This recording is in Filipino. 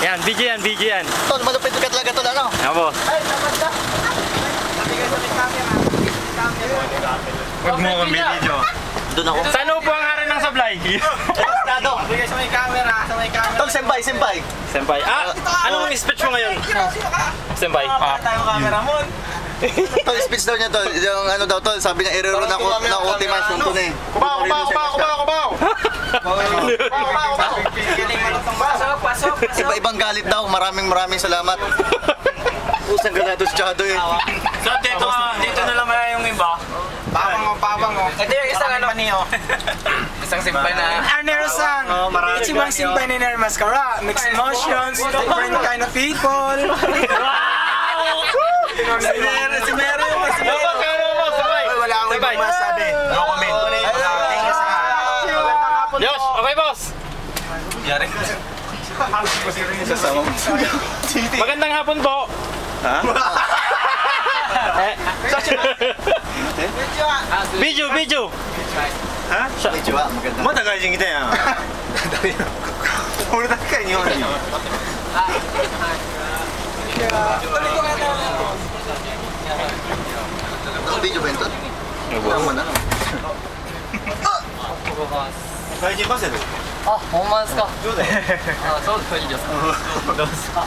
Yan, video yan, video yan. Tol, malupit ka talaga tol, ano? Ako. Huwag mo kong video. Doon ako. Saan po ang hari ng sablay? Estado. Bigay sa may camera, sa may camera. Tol, senpai, senpai. Senpai. Anong speech mo ngayon? Senpai. Tayo camera mo. Tol, speech daw niya tol. Yung ano daw tol, sabi niya i-rerun ako na ultimas yung tunay. Kubaw, kubaw, kubaw, kubaw, kubaw! Pasok, pasok, pasok. Iba-ibang galit daw. Maraming salamat. Usang galados tsado eh. So dito na lang kaya yung iba. Pabang o. Ito yung isang ano. Isang simpay na. Arnero-san, it's ibang simpay ni Nair Mascara. Mixed emotions, different kind of people. Si Mero yung mas Wala akong ibang masabi. No comment. Thank you sa... Yosh, okay boss. Yari. Magandang hapon po. Ha? Video. Ha? Medyo maganda. また外人来たやん。俺だけか日本人。 Video ba yun tol? Tama na. 外人バセル。あ、ほんまですか。どうだよ。あ、そうですか、いいですか。どうですか。